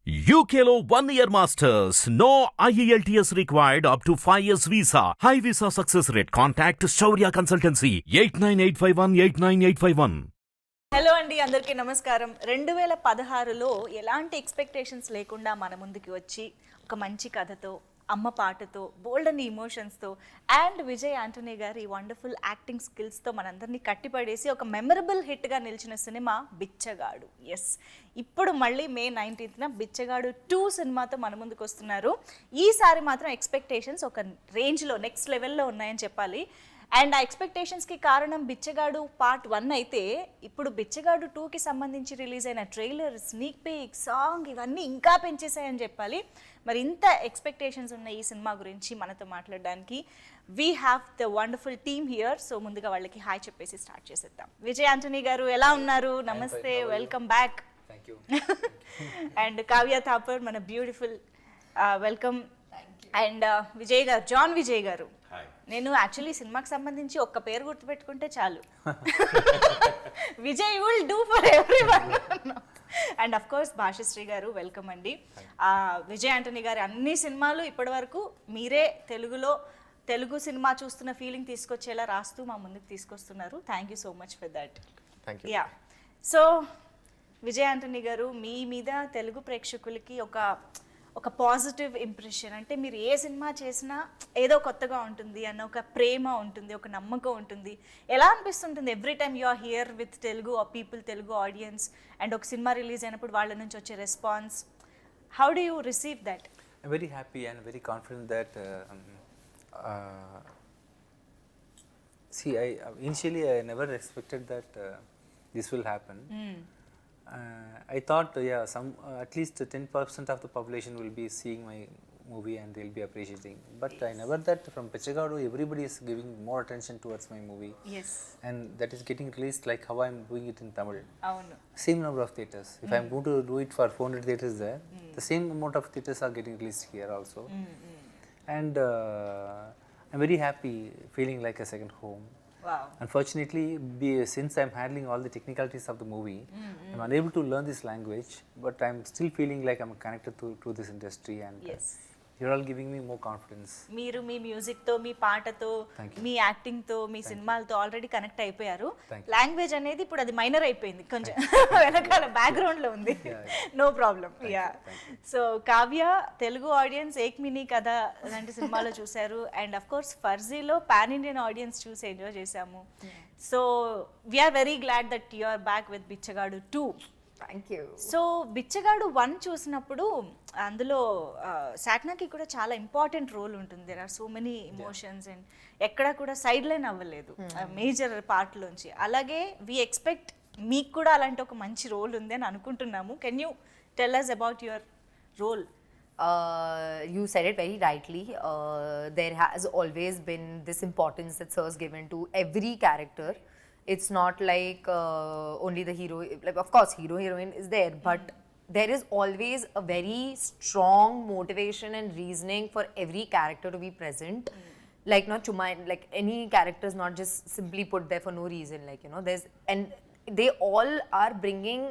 UKLO 1 year masters. No IELTS required up to 5 years visa. High visa success rate. Contact Shaurya Consultancy 89851 hello అండి, అందరికీ నమస్కారం. 2016లో ఎలాంటి expectations లేకుండా మన ముందుకి వచ్చి ఒక మంచి కథతో, అమ్మ పాటతో, బోల్డ్ అని ఇమోషన్స్తో అండ్ విజయ్ యాంటనీ గారి వండర్ఫుల్ యాక్టింగ్ స్కిల్స్తో మనందరినీ కట్టిపడేసి ఒక మెమరబుల్ హిట్గా నిలిచిన సినిమా బిచ్చగాడు. ఎస్, ఇప్పుడు మళ్ళీ మే 19న బిచ్చగాడు 2 సినిమాతో మన ముందుకు వస్తున్నారు. ఈసారి మాత్రం ఎక్స్పెక్టేషన్స్ ఒక రేంజ్లో నెక్స్ట్ లెవెల్లో ఉన్నాయని చెప్పాలి. అండ్ ఆ ఎక్స్పెక్టేషన్స్కి కారణం బిచ్చగాడు పార్ట్ 1 అయితే ఇప్పుడు బిచ్చగాడు 2కి సంబంధించి రిలీజ్ అయిన ట్రైలర్, స్నీక్ పీక్, సాంగ్ ఇవన్నీ ఇంకా పెంచేసాయని చెప్పాలి. మరి ఇంత ఎక్స్పెక్టేషన్స్ ఉన్న ఈ సినిమా గురించి మనతో మాట్లాడడానికి we have the wonderful team here. So ముందుగా వాళ్ళకి హాయ్ చెప్పేసి స్టార్ట్ చేసేద్దాం. విజయ్ ఆంటనీ గారు ఎలా ఉన్నారు? నమస్తే, welcome back. And Kavya Thapar మన బ్యూటిఫుల్ వెల్కమ్. అండ్ విజయ్ గారు, జాన్ విజయ్ గారు. నేను యాక్చువల్లీ సినిమాకి సంబంధించి ఒక్క పేరు గుర్తుపెట్టుకుంటే చాలు, Vijay will do for everyone. And of course Bhashashri గారు, వెల్కమ్ అండి. విజయ్ ఆంటనీ గారి అన్ని సినిమాలు ఇప్పటి వరకు మీరే తెలుగు సినిమా చూస్తున్న ఫీలింగ్ తీసుకొచ్చేలా రాస్తూ మా ముందుకు తీసుకొస్తున్నారు. Thank you so much for that. Yeah, so Vijay Antony గారు, మీ మీద తెలుగు ప్రేక్షకులకి ఒక పాజిటివ్ ఇంప్రెషన్, అంటే మీరు ఏ సినిమా చేసినా ఏదో కొత్తగా ఉంటుంది అన్న ఒక ప్రేమ ఉంటుంది, ఒక నమ్మకం ఉంటుంది. ఎలా అనిపిస్తుంటుంది every time you are here with Telugu people, Telugu audience, and ఒక సినిమా రిలీజ్ అయినప్పుడు వాళ్ళ నుంచి వచ్చే response? How do you receive that? I'm very happy and very confident that initially I never expected that this will happen. I thought at least 10% of the population will be seeing my movie and they'll be appreciating, but yes. I never that from Bichagadu everybody is giving more attention towards my movie. Yes, and that is getting released like how I'm doing it in Tamil. Avunu. Same number of theaters. If I'm going to do it for 400 theaters there, the same amount of theaters are getting released here also. And I'm very happy, feeling like a second home. Wow. Unfortunately, since I'm handling all the technicalities of the movie, I'm unable to learn this language, but I'm still feeling like I'm connected to this industry, and yes, you're all giving me more confidence. మీరు మీ మ్యూజిక్తో, మీ పాటతో, మీ యాక్టింగ్తో, మీ సినిమాలతో already connect అయిపోయారు. Language అనేది ఇప్పుడు అది minor అయిపోయింది, కొంచెం వెనకాల బ్యాక్గ్రౌండ్లో ఉంది. No problem. Yeah, so Kavya, Telugu audience Ek Mini Katha లాంటి సినిమాలో చూశారు, అండ్ అఫ్ కోర్స్ ఫర్జీలో పాన్ ఇండియన్ ఆడియన్స్ చూసి ఎంజాయ్ చేశాము. So we're very glad that you are back with Bichagadu 2. Thank you. So బిచ్చగాడు 1 చూసినప్పుడు అందులో సాట్నాకి కూడా చాలా ఇంపార్టెంట్ రోల్ ఉంటుంది. There are so many emotions and ఎక్కడ కూడా సైడ్ లైన్ అవ్వలేదు మేజర్ పార్ట్లోంచి. అలాగే వీ ఎక్స్పెక్ట్ మీకు కూడా అలాంటి ఒక మంచి రోల్ ఉంది అని అనుకుంటున్నాము. Can you tell us about your role? You said it very rightly. There has always been this importance that Sir's given to every character. It's not like only the hero, like of course hero heroine is there, but there is always a very strong motivation and reasoning for every character to be present. Like not chuma, like any character is not just simply put there for no reason, like you know, and they all are bringing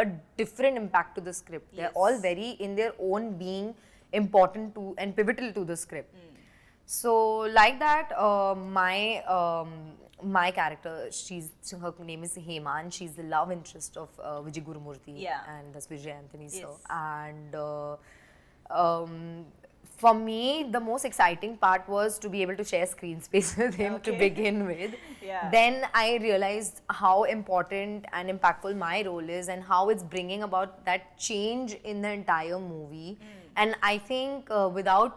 a different impact to the script. Yes. They're all very in their own being important to and pivotal to the script. So like that, my character, her name is Hema, and she's the love interest of Vijay Gurumurthy, and that's Vijay Antony. Yes. So, and for me, the most exciting part was to be able to share screen space with him to begin with. Then I realized how important and impactful my role is, and how it's bringing about that change in the entire movie. And I think without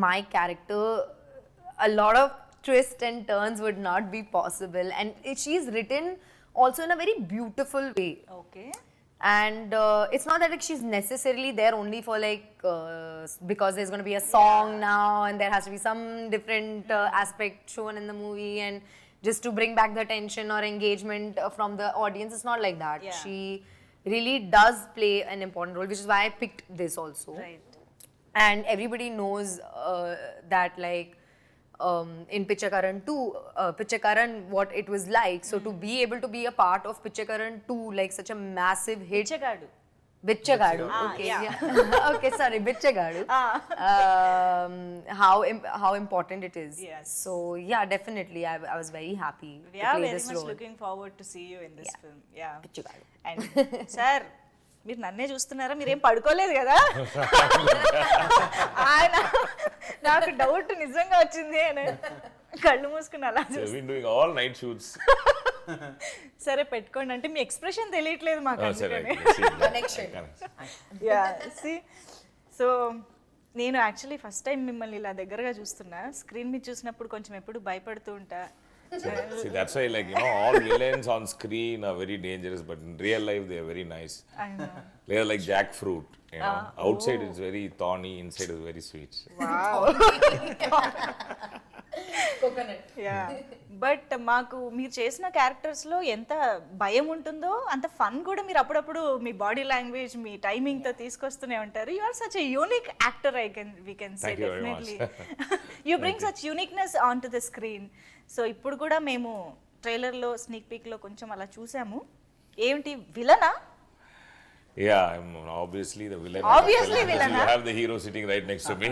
my character, a lot of twists and turns would not be possible, and she's written also in a very beautiful way. Okay. And it's not that like she's necessarily there only for like because there's going to be a song now and there has to be some different aspect shown in the movie and just to bring back the attention or engagement from the audience. It's not like that. She really does play an important role, which is why I picked this also. Right. And everybody knows that like in Bichagadu 2, Bichagadu, what it was like. So to be able to be a part of Bichagadu 2, like such a massive hit. Bichagadu. Okay, yeah. Okay, sorry, Bichagadu. How important it is. Yes. So yeah, definitely, I was very happy We to are play very this much role. looking forward to see you in this film. Yeah. Bichagadu. And sir, మీరు నన్నే చూస్తున్నారా, మీరేం పడుకోలేదు కదా? ఆయన నాకు doubt నిజంగా వచ్చింది అని కళ్ళు మూసుకుని అలా We've been doing all night shoots. సరే పెట్టుకోండి అంటే మీ ఎక్స్ప్రెషన్ తెలియట్లేదు మాకు అందుకని. Connection. యా సి సో నేను యాక్చువల్లీ ఫస్ట్ టైం మిమ్మల్ని ఇలా దగ్గరగా చూస్తున్నా. స్క్రీన్ మీద చూసినప్పుడు కొంచెం ఎప్పుడు భయపడుతూ ఉంటా. See, that's why, like, you know, all villains on screen are very dangerous, but in real life they are very nice. I know. They are like jackfruit, you know. Outside it's very thorny, inside is very sweet. Coconut. Yeah but మాకు మీరు చేసిన క్యారెక్టర్స్లో ఎంత భయం ఉంటుందో అంత fun కూడా మీరు అప్పుడప్పుడు మీ బాడీ లాంగ్వేజ్ మీ టైమింగ్తో తీసుకొస్తూనే ఉంటారు. You are such a unique actor, we can say Thank you very definitely. much. You bring such uniqueness on to the screen. So ఇప్పుడు కూడా మేము ట్రైలర్లో స్నీక్ పీక్లో కొంచెం అలా చూసాము. ఏమిటి విలనా? Yeah, I'm obviously the villain. Obviously of the film, villain, because huh? You have the hero sitting right next to me.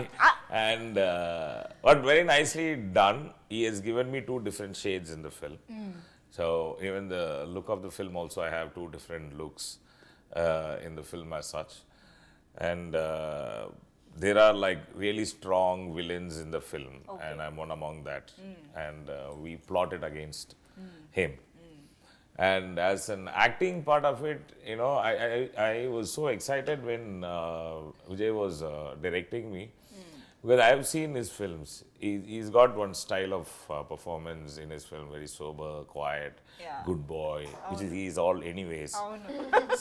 And but very nicely done. He has given me two different shades in the film. So even the look of the film also, I have two different looks in the film as such. And there are like really strong villains in the film. And I'm one among that. And we plotted against him. And as an acting part of it, you know, I was so excited when Vijay was directing me, because I have seen his films. He's got one style of performance in his film, very sober, quiet, good boy, which is he's all anyways.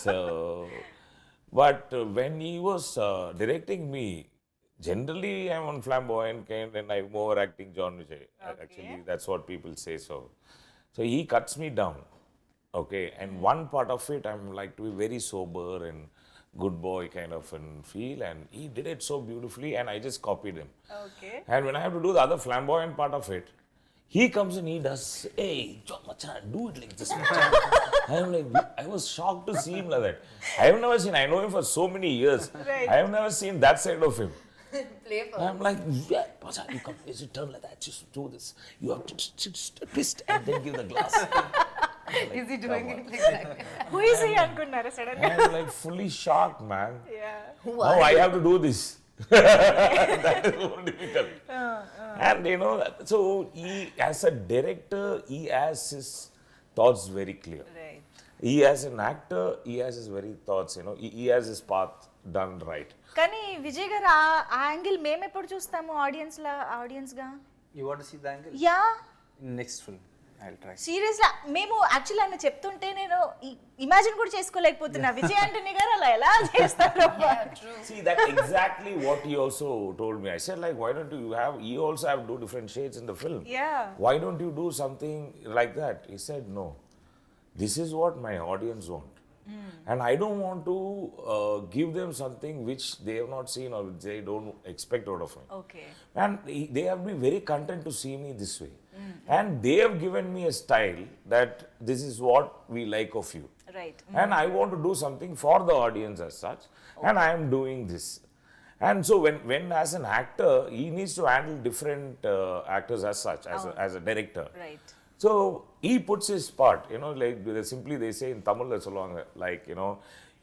So, but when he was directing me, generally I'm on flamboyant kind and I'm overacting John Vijay. Actually, that's what people say. So he cuts me down. Okay, and one part of it I'm like to be very sober and good boy kind of and feel, and he did it so beautifully and I just copied him. Okay. And when I have to do the other flamboyant part of it, he comes and he does, hey, John Machan, do it like this. I'm like, I was shocked to see him like that. I have never seen, I know him for so many years. Right. I have never seen that side of him. Playful. I'm like, yeah, Machan, you come, you turn like that, just do this. You have to just twist and then give the glass. Is he doing it like that? Who is he అనుకున్నారా sudden గా? I'm like fully shocked, man. Yeah. Now I have to do this. That is more difficult. And you know, so he, as a director, he has his thoughts very clear. Right. He as an actor, he has his very thoughts, you know, he has his path done right. కానీ విజయ్ గారు ఆ angle మేము ఎప్పుడు చూస్తాము audience గా? You want to see the angle? Yeah In next film, I'll try. Seriously మేము actually ఆయన చెప్తుంటే నేను ఇమాజిన్ కూడా చేసుకోలేకపోతున్నా విజయ్ ఆంటనీ గారు అలా ఎలా చేస్తారు. See, that's exactly what he also told me. I said, like, why don't you have, you also have two different shades in the film. Yeah. Why don't you do something like that? He said, no, this is what my audience want. And I don't want to give them something which they have not seen or which they don't expect out of me. Okay. And they have been very content to see me this way. And they have given me a style that this is what we like of you. Right. And I want to do something for the audience as such. And I am doing this. And so when as an actor, he needs to handle different actors as such, as a director. Right. So he puts his part, you know, like simply they say in Tamil, that's along, like, you know,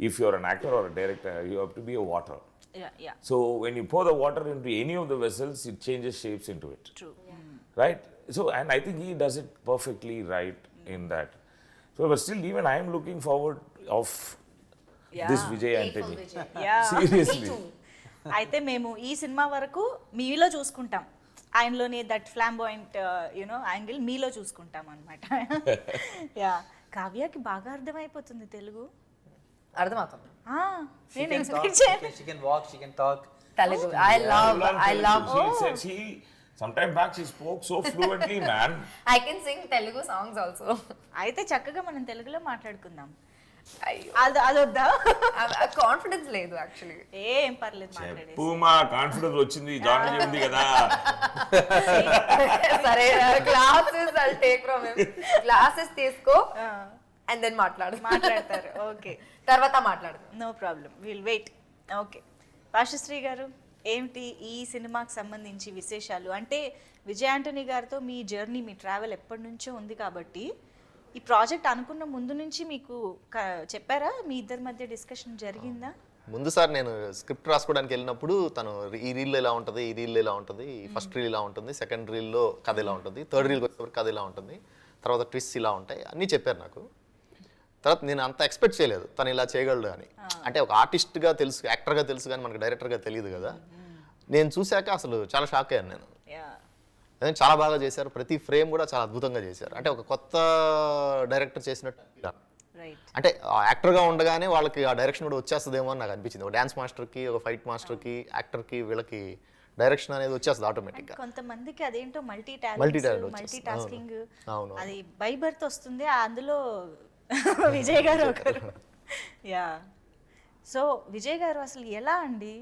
if you're an actor or a director, you have to be a water. Yeah. So when you pour the water into any of the vessels, it changes shapes into it. True. Right? So, and I think he does it perfectly right in that. So, but still, even I am looking forward of this Vijay Antony. Yeah. Seriously. అయితే మేము ఈ cinema వరకు మీలో చూసుకుంటాం, ఆయనలోని that flamboyant you know angle మీలో చూసుకుంటాం అనమాట. యా కావ్యకి బాగా అర్థమైపోతుంది తెలుగు. అర్థమవుతుంది. నేను ఎక్స్పెక్ట్ చేయను. She can walk, she can talk. Telugu. I love. She sometime back she spoke so fluently, man. I can sing Telugu songs also. అయితే చక్కగా మనం తెలుగులో మాట్లాడుకుందాం. అయ్యో, అదొద్దా? కాన్ఫిడెన్స్ లేదు యాక్చువల్లీ. ఏం పర్లేదు మాట్లాడేసి. పూమా కాన్ఫిడెన్స్ వచ్చింది, జాన్ ఉంది కదా. సరే classes I'll take from him. Classes తీసుకో and then మాట్లాడతారు. ఓకే, తర్వాత మాట్లాడదాం. No problem, will wait. Okay, Pashushri గారు, ఏమిటి ఈ సినిమాకి సంబంధించి విశేషాలు? అంటే విజయ్ ఆంటనీ గారితో మీ జర్నీ, మీ ట్రావెల్ ఎప్పటి నుంచో ఉంది కాబట్టి ఈ ప్రాజెక్ట్ అనుకున్న ముందు నుంచి మీకు చెప్పారా? మీ ఇద్దరి మధ్య డిస్కషన్ జరిగిందా? ముందు సార్ నేను స్క్రిప్ట్ రాసుకోవడానికి వెళ్ళినప్పుడు తను ఈ రీల్లో ఇలా ఉంటుంది, ఈ రీల్లో ఇలా ఉంటుంది, ఫస్ట్ రీల్ ఇలా ఉంటుంది, సెకండ్ రీల్లో కథ ఇలా ఉంటుంది, థర్డ్ రీల్కి వచ్చేసరికి కథ ఇలా ఉంటుంది, తర్వాత ట్విస్ట్ ఇలా ఉంటాయి అన్నీ చెప్పారు నాకు. తర్వాత నేను అంత ఎక్స్పెక్ట్ చేయలేదు తను ఇలా చేయగలడు అని. అంటే ఒక ఆర్టిస్ట్గా తెలుసు, యాక్టర్గా తెలుసు, కానీ మనకు డైరెక్టర్గా తెలియదు కదా. నేను చూశాక అసలు చాలా షాక్ అయ్యాను నేను. చాలా బాగా చేశారు, ప్రతి ఫ్రేమ్ కూడా చాలా అద్భుతంగా చేశారు. అంటే ఒక కొత్త డైరెక్టర్ చేసినట్టు, అంటే యాక్టర్గా ఉండగానే వాళ్ళకి ఆ డైరెక్షన్ కూడా వచ్చేస్తుందేమో అని నాకు అనిపించింది. ఒక డ్యాన్స్ మాస్టర్కి, ఒక ఫైట్ మాస్టర్కి, యాక్టర్కి, వీళ్ళకి డైరెక్షన్ అనేది వచ్చేస్తుంది ఆటోమేటిక్గా. కొంతమందికి అదేంటో మల్టీ టాస్కింగ్, అది బై బర్త్ వస్తుంది. అందులో విజయ్ గారు ఒకరు. యా, సో విజయ్ గారు అసలు ఎలా అండి,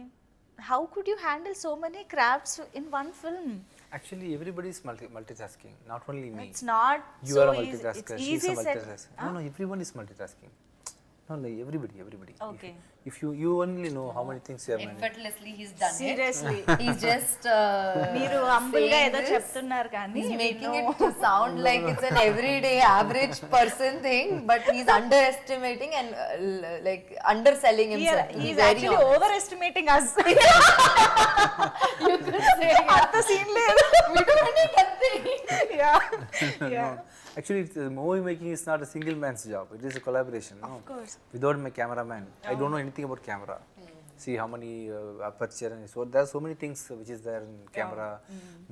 how could you handle so many crafts in one film? Actually, everybody is multitasking, not only me. It's not you so are a multitasker, it's she's easy a multitasker. No, everyone is multitasking. No, everybody. Okay. If you only know how many things you have managed. Effortlessly he's done Seriously. it. He's just మీరు humble గా ఏదో చెప్తున్నారు కానీ he's making it to sound like it's an everyday average person thing, but he's underestimating and like underselling himself. He's actually overestimating us. You could say అంత scene లేదు. We don't need nothing. Yeah. Actually, movie making is not a single man's job. It is a collaboration. Of course. Without my cameraman, I don't know anything about camera. See how many aperture and so there are so many things which is there in camera,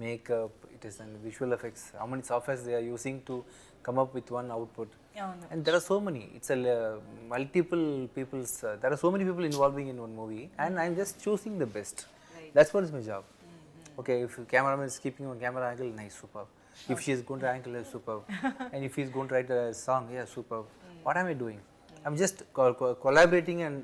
makeup, it is and visual effects. How many softwares they are using to come up with one output. And there are so many. It's a multiple people's. There are so many people involving in one movie, and I'm just choosing the best. That's what is my job. Okay, if cameraman is keeping on camera angle, nice, superb. If she is going to angle, superb. And if he is going to write a song, yeah, superb. What am I doing? I'm just collaborating and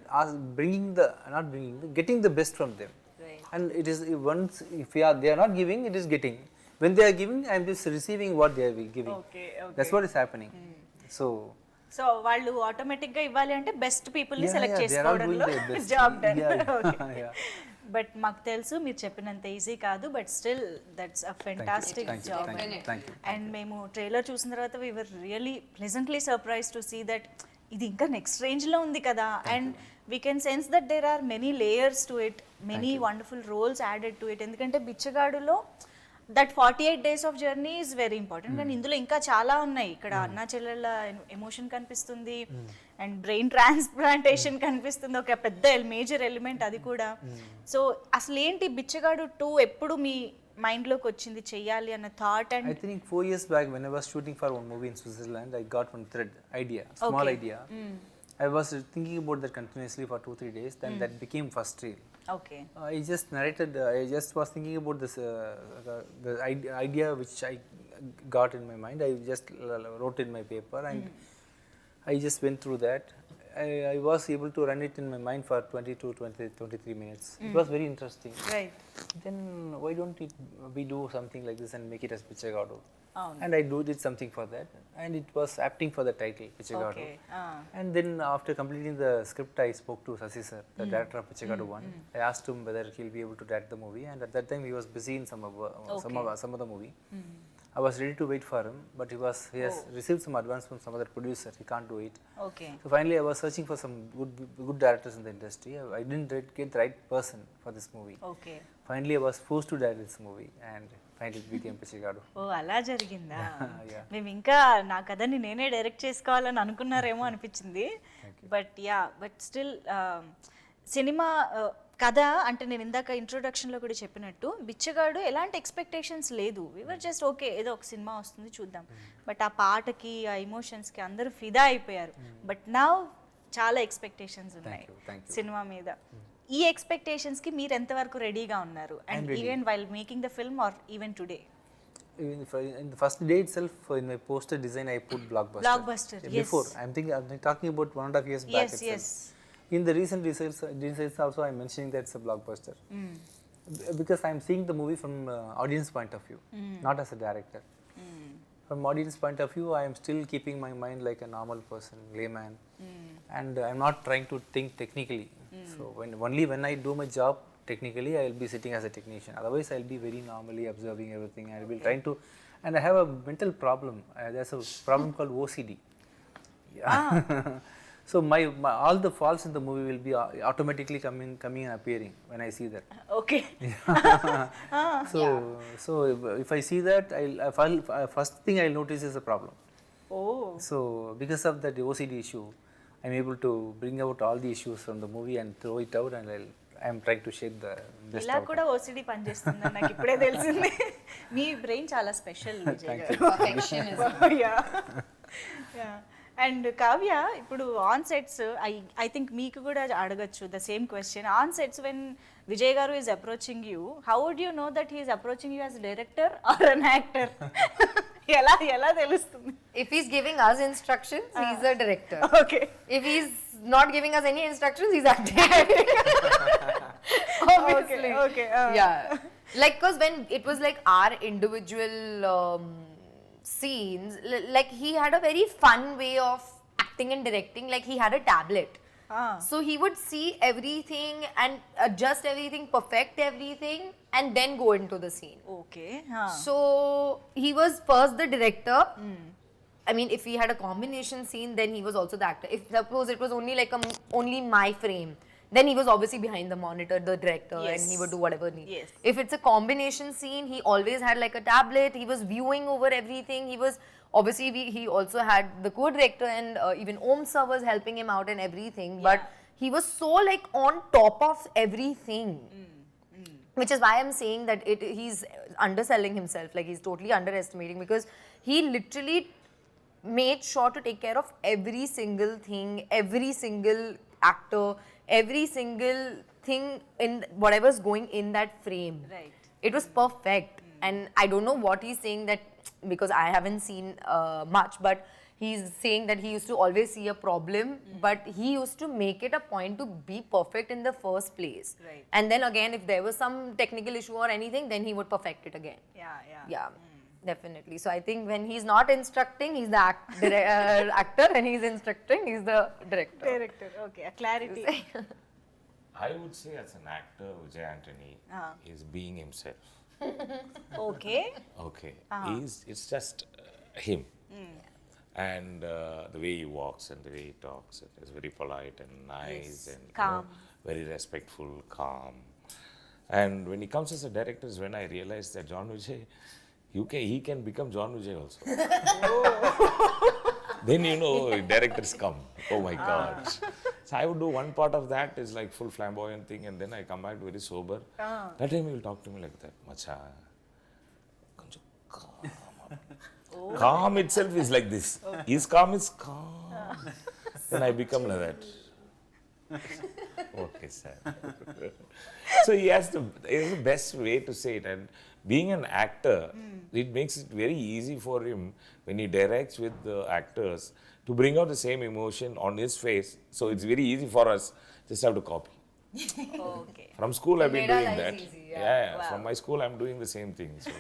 getting the best from them. Right. And it is once if they are not giving, it is getting. When they are giving, I'm just receiving what they are giving. Okay. That's what is happening. So వాళ్ళు automatic గా ఇవ్వాలి అంటే best people ని select they are all doing చేసుకోవడంలో their best. Job done. Yeah. But మాకు తెలుసు మీరు చెప్పినంత ఈజీ కాదు, but still that's a fantastic job. Thank you. And మేము ట్రైలర్ చూసిన తర్వాత we were really pleasantly surprise to see that ఇది ఇంకా నెక్స్ట్ రేంజ్ లో ఉంది కదా. And we can sense that there are many layers to it, many wonderful roles added to it. ఎందుకంటే బిచ్చగాడులో that 48 days of journey is very important. కానీ ఇందులో ఇంకా చాలా ఉన్నాయి. ఇక్కడ అన్నా చెల్లెళ్ళ ఎమోషన్ కనిపిస్తుంది, అండ్ బ్రెయిన్ ట్రాన్స్ప్లాంటేషన్ కనిపిస్తుంది, ఒక పెద్ద మేజర్ ఎలిమెంట్ అది కూడా. సో అసలు ఏంటి బిచ్చగాడు 2 ఎప్పుడు మీ మైండ్ లోకి వచ్చింది చెయ్యాలి అన్న thought? And I think 4 years back when I was shooting for one movie in Switzerland, I got one small idea. I was thinking about that continuously for 2-3 days, then that became first reel. Okay. I just was thinking about this the idea which I got in my mind. I just wrote in my paper and I just went through that. I was able to run it in my mind for 23 minutes. It was very interesting. Right. Then why don't we do something like this and make it as Bichagadu? అవును. And I did something for that, and it was apting for the title Bichagadu. Okay. And then after completing the script, I spoke to Sasi sir, the director of Bichagadu 1. I asked him whether he'll be able to direct the movie, and at that time he was busy in some other movie. I was ready to wait for him, but he has received some advance from some other producer. He can't do it. Okay. So finally, I was searching for some good directors in the industry. I didn't get the right person for this movie. Okay. Finally, I was forced to direct this movie, and finally it became Bichagadu. ఓ అలా జరిగిందా? Yeah. మేము ఇంకా నా కథని నేనే direct చేసుకోవాలని అనుకున్నారేమో అనిపించింది. But still cinema కథ అంటే నేను ఇందాక ఇంట్రొడక్షన్లో కూడా చెప్పినట్టు బిచ్చగాడు ఎలాంటి ఎక్స్పెక్టేషన్స్ లేదు. వివర్ జస్ట్ ఓకే ఏదో ఒక సినిమా వస్తుంది చూద్దాం, బట్ ఆ పాటకి ఆ ఎమోషన్స్కి అందరూ ఫిదా అయిపోయారు. బట్ నా చాలా ఎక్స్పెక్టేషన్స్ ఉన్నాయి సినిమా మీద. ఈ ఎక్స్పెక్టేషన్స్కి మీరు ఎంతవరకు రెడీగా ఉన్నారు? And even while making the film or even today? In the first day itself, in my poster design, I put blockbuster. Blockbuster, yes. Before, I'm talking about 1.5 years back itself. Yes. In the recent results also, I'm mentioning that it's a blockbuster. Because I'm seeing the movie from audience point of view, not as a director. from audience point of view, I am still keeping my mind like a normal person, layman, and I'm not trying to think technically. So only when I do my job technically, I will be sitting as a technician. Otherwise, I'll be very normally observing everything. I will be trying to, and I have a mental problem. There's a problem called OCD. Yeah. So my all the faults in the movie will be automatically coming and appearing when I see that. Okay So if I see that, first thing I'll notice is a problem. Oh So because of that OCD issue, I'm able to bring out all the issues from the movie and throw it out, and I'm trying to shape the best ఇలా outcome. కూడా OCD పనిచేస్తుందని నాకు ఇప్పుడే తెలిసింది. మీ brain చాలా special and Kavya, ఇప్పుడు on sets I think మీకు కూడా అడగచ్చు the same question. On sets when Vijay గారు is approaching you, how would you know that he's approaching you as director or an actor? ఎలా తెలుస్తుంది? If he's giving us instructions, he's a director. Okay. If he's not giving us any instructions, he's acting. Obviously. Okay. Yeah. Like, because when it was like our individual scenes, like he had a very fun way of acting and directing. Like he had a tablet. So he would see everything and adjust everything, perfect everything, and then go into the scene. Okay. So he was first the director. I mean, if we had a combination scene, then he was also the actor. If suppose it was only like only my frame, then he was obviously behind the monitor, the director, Yes. and he would do whatever needs. Yes. If it's a combination scene, he always had like a tablet. He was viewing over everything. He was obviously he also had the co-director, and even Om sir was helping him out and everything. But he was so like on top of everything. Which is why I'm saying that he's underselling himself. Like he's totally underestimating, because he literally made sure to take care of every single thing, every single actor, every single thing in whatever's going in that frame. Right. It was perfect. And I don't know what he's saying, that because I haven't seen much, but he's saying that he used to always see a problem, but he used to make it a point to be perfect in the first place. Right. And then again, if there was some technical issue or anything, then he would perfect it again. Yeah, definitely. So I think when he's not instructing, he's the actor, and he's instructing, he's the director. Director. Okay, clarity. I would say as an actor, Vijay Antony is being himself. Okay. Okay. It's just him. And the way he walks and the way he talks, it is very polite and nice, and calm. very respectful, calm. And when he comes as a director is when I realized that John Vijay, he can become John Vijay also. Then directors come. Oh my God. So I would do one part of that is like full flamboyant thing, and then I come back very sober. That time he will talk to me like that. Macha, konjam calm. Calm itself is like this. His calm is calm. Then I become like that. Okay, sir. So he has the best way to say it. And being an actor, it makes it very easy for him when he directs with the actors to bring out the same emotion on his face. So it's very easy for us, just have to copy. Okay. From school I've been made our doing lives that. easy, Yeah. From my school I'm doing the same thing. So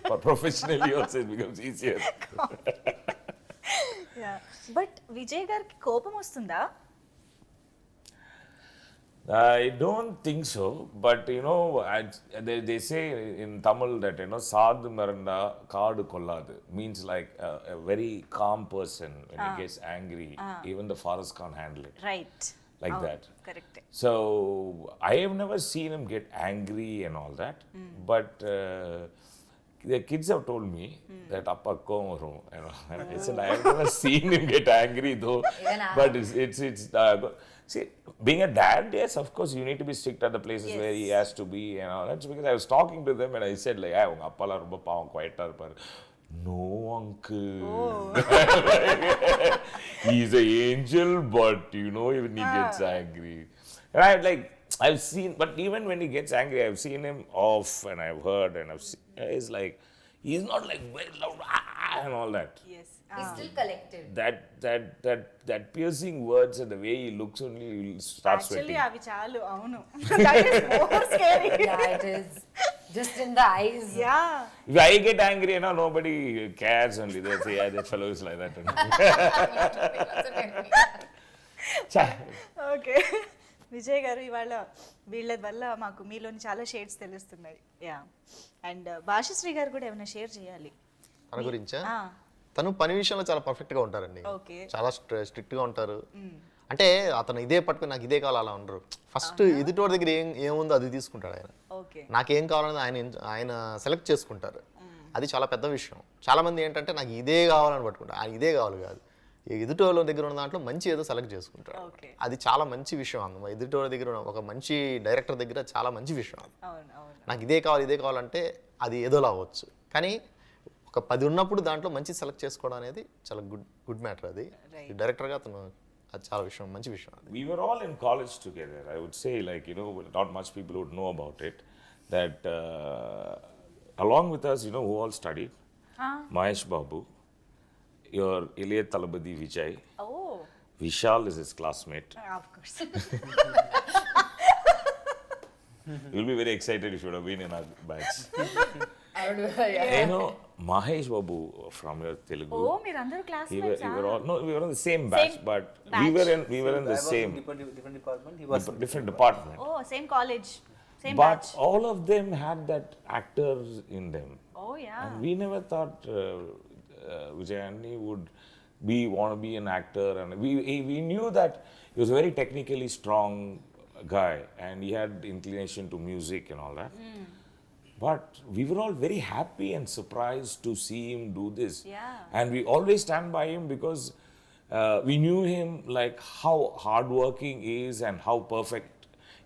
for professionally also it becomes easier. But Vijay గారికి కోపం వస్తుందా? I don't think so, but they say in Tamil that Sadhu Maranda Kaadu Kolladu means like a very calm person when he gets angry, even the forest can't handle it. Right. Like that. Correct. So I have never seen him get angry and all that, but the kids have told me that appa kovam varum, and I said I have never seen him get angry though. But it's see, being a dad, yes, of course you need to be strict at the places where he has to be and all. That's because I was talking to them and I said like, unga appa la romba paavam quiet ah irupar. No, uncle. He's an angel, but even he gets angry. And I've seen, but even when he gets angry, I've seen him off, and I've heard, and he's like, he's not like very loud and all that. Yes. He's still collected. That piercing words and the way he looks only, you'll start actually sweating. అవి చాలు. అవును. That is more scary. Yeah, it is. Just in the eyes. Yeah. If I get angry, nobody cares only. They say, yeah, that fellow is like that. Okay Vijay గారు ఇవాళ వీళ్ళ వల్ల మాకు మీలోని చాలా షేడ్స్ తెలుస్తున్నాయి. యా అండ్ భాషశ్రీ గారు కూడా ఏమైనా షేర్ చేయాలి తన గురించా? తను పని విషయంలో చాలా పర్ఫెక్ట్ గా ఉంటారండి. చాలా స్ట్రిక్ట్ గా ఉంటారు. అంటే అతను ఇదే పట్టుకుని నాకు ఇదే కావాలి అలా ఉండరు. ఫస్ట్ ఎదుటోడి దగ్గర ఏముందో అది తీసుకుంటాడు ఆయన. నాకేం కావాలని ఆయన సెలెక్ట్ చేసుకుంటారు. అది చాలా పెద్ద విషయం. చాలా మంది ఏంటంటే నాకు ఇదే కావాలని పట్టుకుంటారు. ఆయన ఇదే కావాలి కాదు, ఎదుటోళ్ళ దగ్గర ఉన్న దాంట్లో మంచి ఏదో సెలెక్ట్ చేసుకుంటారు. అది చాలా మంచి విషయం. అన్న ఎదుటోళ్ళ దగ్గర ఒక మంచి డైరెక్టర్ దగ్గర చాలా మంచి విషయం. నాకు ఇదే కావాలంటే అది ఏదోలా అవ్వచ్చు, కానీ ఒక 10 ఉన్నప్పుడు దాంట్లో మంచి సెలెక్ట్ చేసుకోవడం అనేది చాలా గుడ్ మ్యాటర్. అది డైరెక్టర్గా అతను అది చాలా విషయం, మంచి విషయం. We were all in college together. I would say, not much people would know about it. That along with us, who all studied? Mahesh Babu, your Ilayya Talabadi Vijay. Oh. Vishal is his classmate. Of course. You'll be very excited if you would have been in our batch. I would be, Mahesh Babu from your Telugu. Oh, మీరందరూ classmates. We were on the same batch, but we were in the same different department. He was different department. Oh, same college, same But batch. all of them had that actors in them. Oh yeah. And we never thought Vijay Antony would want to be an actor, and we knew that he was a very technically strong guy and he had inclination to music and all that. But we were all very happy and surprised to see him do this. Yeah. And we always stand by him because we knew him like how hardworking he is and how perfect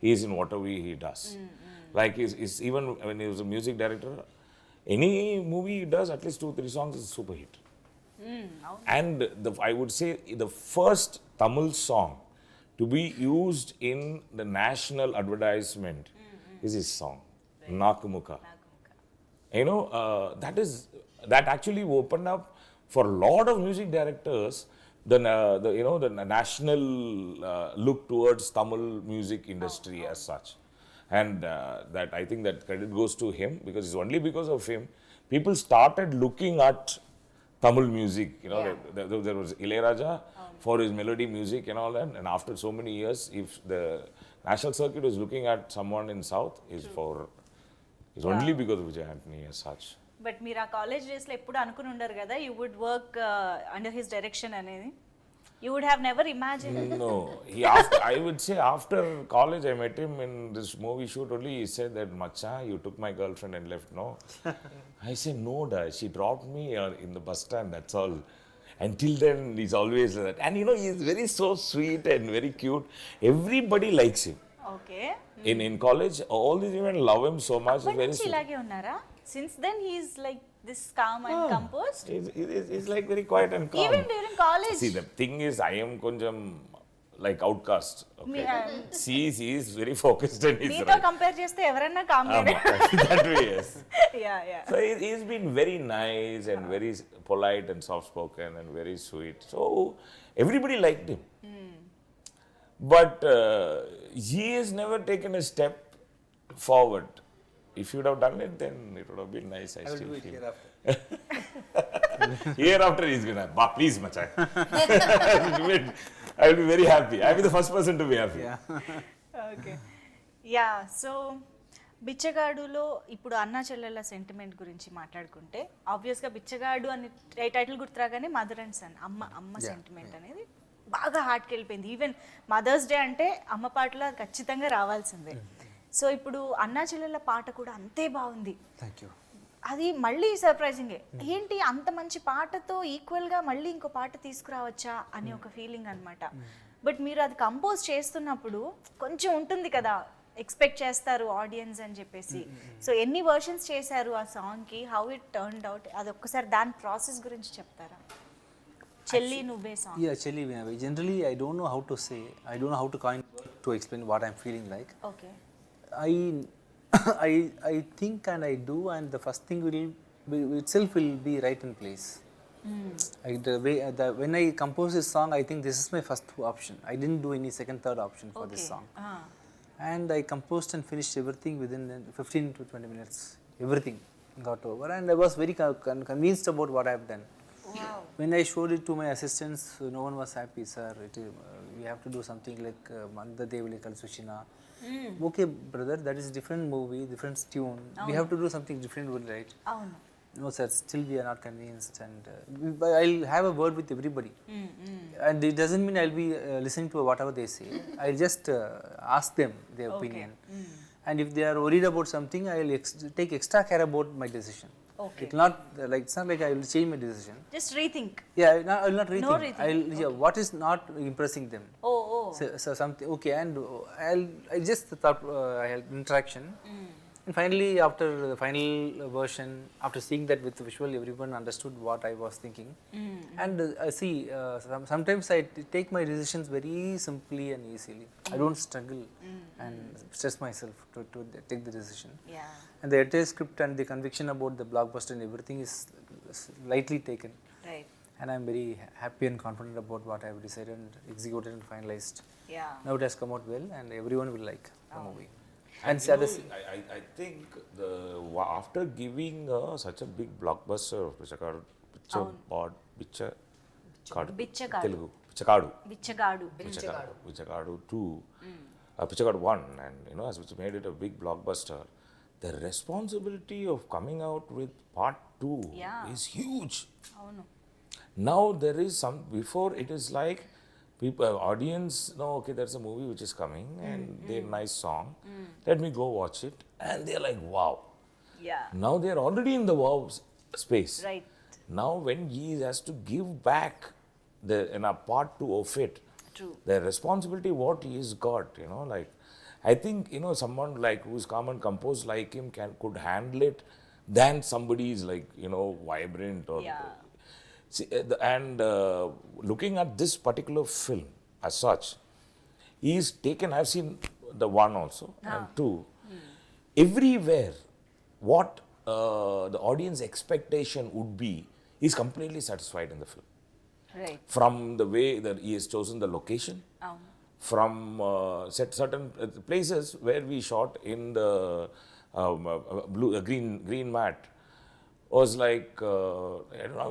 he is in whatever he does. Like he's even when he was a music director, any movie he does, at least 2-3 songs is a super hit. And I would say the first Tamil song to be used in the national advertisement is his song, Nakumuka. That actually opened up for a lot of music directors the national look towards Tamil music industry as such. And that I think that credit goes to him, because it's only because of him people started looking at Tamil music. There was Ilayaraja for his melody music and all that, and after so many years, if the national circuit is looking at someone in South, it's only because of Vijay Antony as such. But మీరు ఆ college డేస్లో ఎప్పుడు అనుకుని ఉండరు కదా you would work under his direction అనేది? You would have never imagine? No. I would say after college I met him in this movie shoot only. He said that, Macha, you took my girlfriend and left, no? I said, no, da. She dropped me in the bus stand, that's all. Until then, he's always like that. And he's very so sweet and very cute. Everybody likes him. Okay. In college, all these women love him so much. He's very sweet. ఇలాగే ఉన్నారా? Since then he is like this calm and composed? He's like very quiet and calm. Even during college? See, the thing is, I am konjam like outcast. Okay. She is very focused and he's మీతో compare చేస్తే ఎవరైనా com that way, yes. Yeah. So he's been very nice and very polite and soft spoken and very sweet. So everybody liked him. But he has never taken a step forward. If you would have done it, then it would have been nice. I will do it hereafter. Hereafter he's gonna, please, Macha. I will be very happy. I will be the first person to be happy. Okay yeah so బిచ్చగాడులో ఇప్పుడు అన్నా చెల్లెళ్ళ sentiment గురించి మాట్లాడుకుంటే ఆబ్వియస్గా బిచ్చగాడు అని title గుర్తురాగానే mother and son అమ్మ సెంటిమెంట్ అనేది బాగా హార్ట్కి వెళ్ళిపోయింది. ఈవెన్ మదర్స్ డే అంటే అమ్మ పాటలో అది ఖచ్చితంగా రావాల్సిందే. సో ఇప్పుడు అన్నా చెల్లెళ్ళ పాట కూడా అంతే బాగుంది. Thank you. అది మళ్ళీ సర్ప్రైజింగే. ఏంటి అంత మంచి పాటతో ఈక్వల్గా మళ్ళీ ఇంకో పాట తీసుకురావచ్చా అని ఒక ఫీలింగ్ అనమాట. బట్ మీరు అది కంపోజ్ చేస్తున్నప్పుడు కొంచెం ఉంటుంది కదా, ఎక్స్పెక్ట్ చేస్తారు ఆడియన్స్ అని చెప్పేసి. సో ఎన్ని వర్షన్స్ చేశారు ఆ సాంగ్కి, హౌ ఇట్ టర్న్డ్ అవుట్, అది ఒక్కసారి దాని ప్రాసెస్ గురించి చెప్తారా? చెల్లి నువ్వే song. Yeah, Chelli Nuve. Generally, I don't know how to say, I don't know how to coin to explain what I'm feeling like. Okay. I think and I do, and the first thing itself will be right in place. When I compose this song, I think this is my first option. I didn't do any second, third option for this song. and I composed and finished everything within 15 to 20 minutes. Everything got over, and I was very convinced about what I have done. Wow. When I showed it to my assistants, no one was happy, sir. We have to do something like Manda Devali Kalsushina. Okay, brother, that is different movie, different tune. We have to do something different, right? అవును. No, sir, still we are not convinced, and I'll have a word with everybody. And it doesn't mean I'll be listening to whatever they say. I'll just ask them their opinion. And if they are worried about something, I'll take extra care about my decision. Okay. It's not like I will change my decision. Just rethink. Yeah, I will not rethink. No rethink. Yeah, what is not impressing them. Oh. So something, okay, and I just thought I had interaction. And finally, after the final version, after seeing that with the visual, everyone understood what I was thinking. And see, sometimes I take my decisions very simply and easily. I don't struggle and stress myself to take the decision. Yeah. And the entire script and the conviction about the blockbuster and everything is lightly taken. Right. And I'm very happy and confident about what I have decided and executed and finalized. Yeah. Now it has come out well, and everyone will like the movie. And You know, I think after giving such a big blockbuster of Bichagadu, Bichagadu. Bichagadu Bichagadu. 2, Bichagadu 1, and as which made it a big blockbuster, the responsibility of coming out with part 2 Yeah. is huge. అవును. Now there is before it is like people, audience know, okay, there's a movie which is coming and they're nice song, let me go watch it, and they're like, wow. Yeah. Now they're already in the wow space. Right. Now when he has to give back in a part 2 of it, True. the responsibility what he's got, like, I think, someone like who's calm and composed like him could handle it than somebody is like, vibrant or. Yeah. See, looking at this particular film as such, he's taken, I've seen the 1 also and 2, everywhere what the audience expectation would be, he's completely satisfied in the film. Right. From the way that he has chosen the location, అవును. from certain places where we shot in the green mat, was like, I don't know,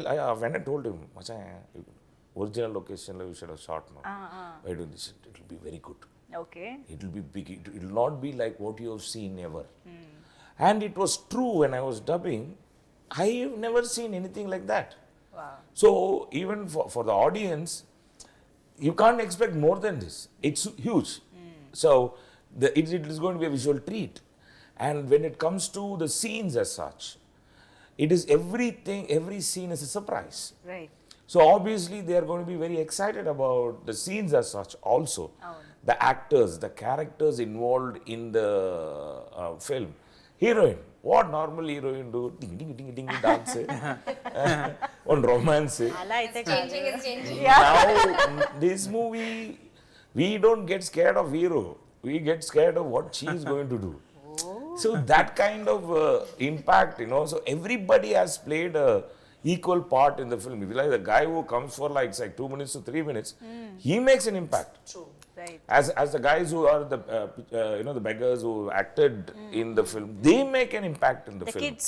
I went and told him, original location we should have shot now. Why do this? It will be very good. Okay. It will be big. It will not be like what you have seen ever. And it was true when I was dubbing. I have never seen anything like that. Wow. So even for the audience, you can't expect more than this. It's huge. So it is going to be a visual treat. And when it comes to the scenes as such, it is everything, every scene is a surprise. Right. So obviously they are going to be very excited about the scenes as such also. The actors, the characters involved in the film. Heroine, what normal heroine do? Ding ding ding ding dance. On romance. అలా అయితే కాదు. Now this movie, we don't get scared of hero. We get scared of what she is going to do. So that kind of impact, so everybody has played a equal part in the film. If you like the guy who comes for like 2 minutes to 3 minutes, he makes an impact. True. Right. As the guys who are the beggars who acted in the film, they make an impact in the The film. kids.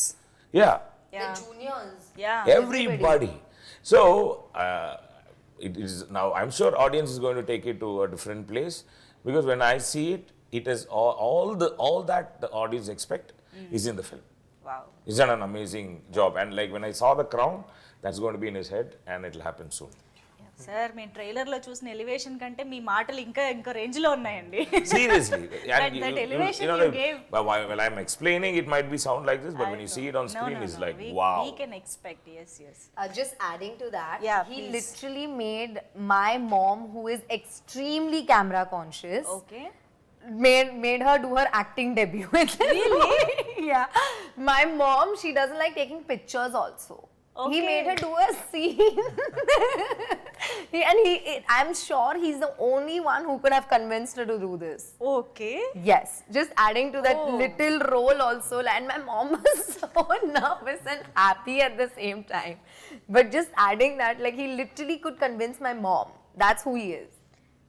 Yeah. Yeah. The juniors. Yeah. Everybody. So it is now. I'm sure audience is going to take it to a different place, because when I see it, it is all that the audience expect is in the film. Wow. It's done an amazing job, and like when I saw the crown, that's going to be in his head, and it'll happen soon. Sir మేము trailer లో చూసిన elevation కంటే మీ మాటలు ఇంకా range లో ఉన్నాయండి. Seriously. That elevation you gave. But while I'm explaining, it might be sound like this, but when you see it on screen, it's like, wow. We can expect, yes. Just adding to that, Yeah, he please. literally made my mom, who is extremely camera conscious, Okay. made her do her acting debut. Really? Yeah. My mom, she doesn't like taking pictures also. Okay. He made her do a scene. I'm sure he's the only one who could have convinced her to do this. Okay. Yes, just adding to that little role also, and my mom was so nervous and happy at the same time. But just adding that, like, he literally could convince my mom. That's who he is.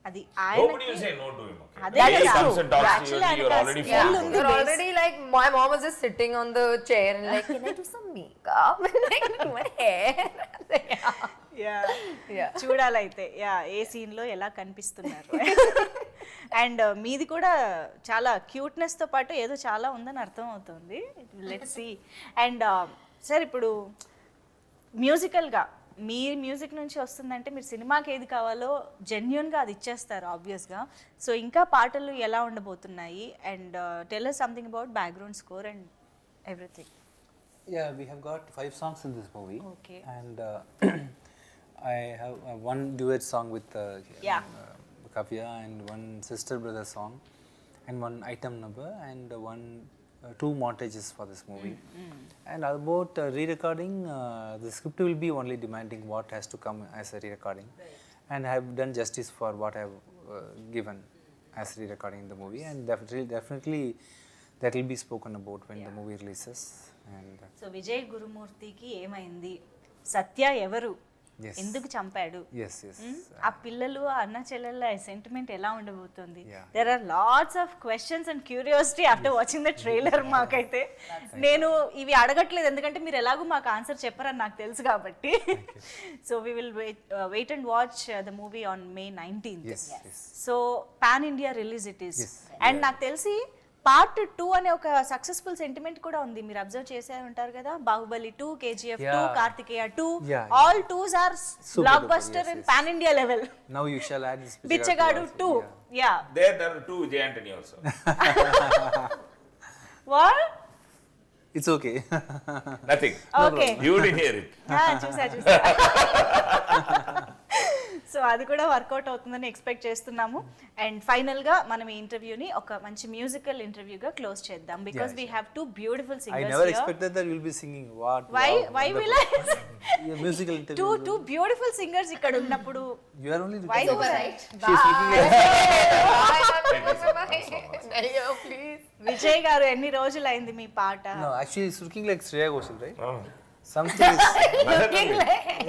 అది Nobody will say no to him. Okay. అదే The day he కదా. comes and talks to you, Actually, you're ఆయనకు already skill feeling ఉంది. good. You're already like, my mom was just sitting on the chair and like, can I do some makeup and like do my hair? Yeah. చూడాలైతే yeah ఏ scene లో ఎలా కనిపిస్తున్నారు. And మీది కూడా చాలా cuteness తో పాటు ఏదో చాలా ఉందని అర్థం అవుతుంది. Let's see. అండ్ సార్ ఇప్పుడు మ్యూజికల్గా మీ మ్యూజిక్ నుంచి వస్తుందంటే మీరు సినిమాకి ఏది కావాలో జెన్యున్గా అది ఇచ్చేస్తారు ఆబ్వియస్గా. సో ఇంకా పాటలు ఎలా ఉండబోతున్నాయి and tell us something about background score and everything. Yeah, we have got 5 songs in this movie. Okay. And I have one duet song with Kavya, and one sister brother song, and one item number, and two montages for this movie. And about re-recording, the script will be only demanding what has to come as a re-recording. And I have done justice for what I have given as re-recording in the movie, and definitely that will be spoken about when the movie releases. And so Vijay గురుమూర్తికి ఏమైంది, సత్య ఎవరు, Yes. ఎందుకు చంపాడు, yes. ఆ పిల్లలు ఆ అన్న చెల్లెళ్ళ సెంటిమెంట్ ఎలా ఉండబోతుంది. Yeah. There are lots of questions and curiosity after watching the trailer. మాకైతే నేను ఇవి అడగట్లేదు ఎందుకంటే మీరు ఎలాగో మాకు ఆన్సర్ చెప్పరని నాకు తెలుసు కాబట్టి. So we will wait and watch the movie on May 19th. Yes. So pan India release it is. Yes. And నాకు తెలిసి పార్ట్ 2 అనే ఒక సక్సెస్ఫుల్ సెంటిమెంట్ కూడా ఉంది. మీరు అబ్జర్వ్ చేసే ఉంటారు కదా, Baahubali 2, KGF 2, Yeah. Karthikeya 2, Yeah. All 2s are Super block duper, buster yes, in yes. Pan India level. Now you shall add this Bichagadu also, 2. yeah. Yeah There are two Vijay Antony also. What It's okay. Nothing. Okay You didn't hear it. చూసా. So అది కూడా work out అవుతుందని expect చేస్తున్నాము. And final గా మనం ఈ ఇంటర్వ్యూని ఒక మంచి మ్యూజికల్ ఇంటర్వ్యూగా క్లోజ్ చేద్దాం because we have 2 beautiful I singers never here. expected that you'll be singing. What? Why wow, will wonderful. I? Yeah, musical interview. Two beautiful singers ఇక్కడ ఉన్నప్పుడు You are only why looking would at I? She's looking at Please. Vijay గారు ఎన్ని రోజులైంది మీ పాట? No, actually it's looking like Shreya Ghoshal, right? Oh. Something is.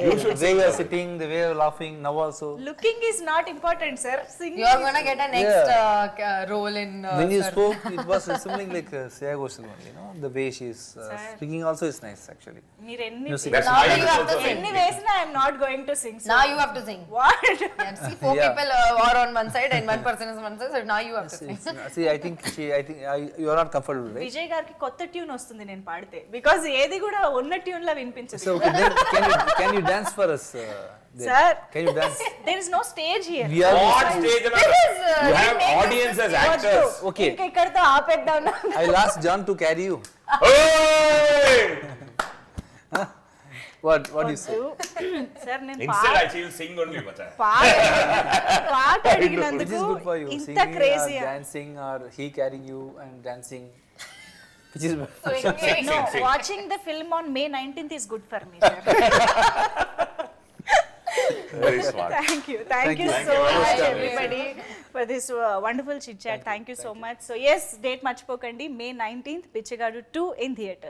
You should The way you are sitting, the way you are laughing, now also. Looking is not important sir, singing. You're gonna get a next role in. When you sir. spoke, it was resembling like Shreya Ghoshal only, you know. The way she is speaking also is nice, actually. మీరు ఎన్ని Music. That's Now why you it's have to also sing. ఎన్ని వేసినా I'm not going to sing. Now you have to sing. What? And see, 4 Yeah. people are on one side and 1 person is on one side, so now you have to sing. See, I think you are not comfortable, right? Vijay గారికి కొత్త tune వస్తుంది నేను పాడితే, because ఏది కూడా ఉన్న tune లా వినిపించదు. So okay, then can you dance for us? Then? Sir. Can you dance? There is no stage here. We are. What stage am I? You have audience as actors. Okay. ఇంకా ఇక్కడతో ఆపేద్దాం. I'll ask John to carry you. Hey! What do you say? Sir నేను Instead, I will sing only, bacha. పాట Which అడిగినందుకు is good for you? ఇంత Singing or crazy. dancing, or he carrying you and dancing? Which is No, watching the film on May 19th is good for me, sir. Very smart. Thank you so Thank you much, very much. everybody, for this wonderful chit chat. Thank you so much. So yes, date మర్చిపోకండి, May 19th, Bichagadu 2 in theatre.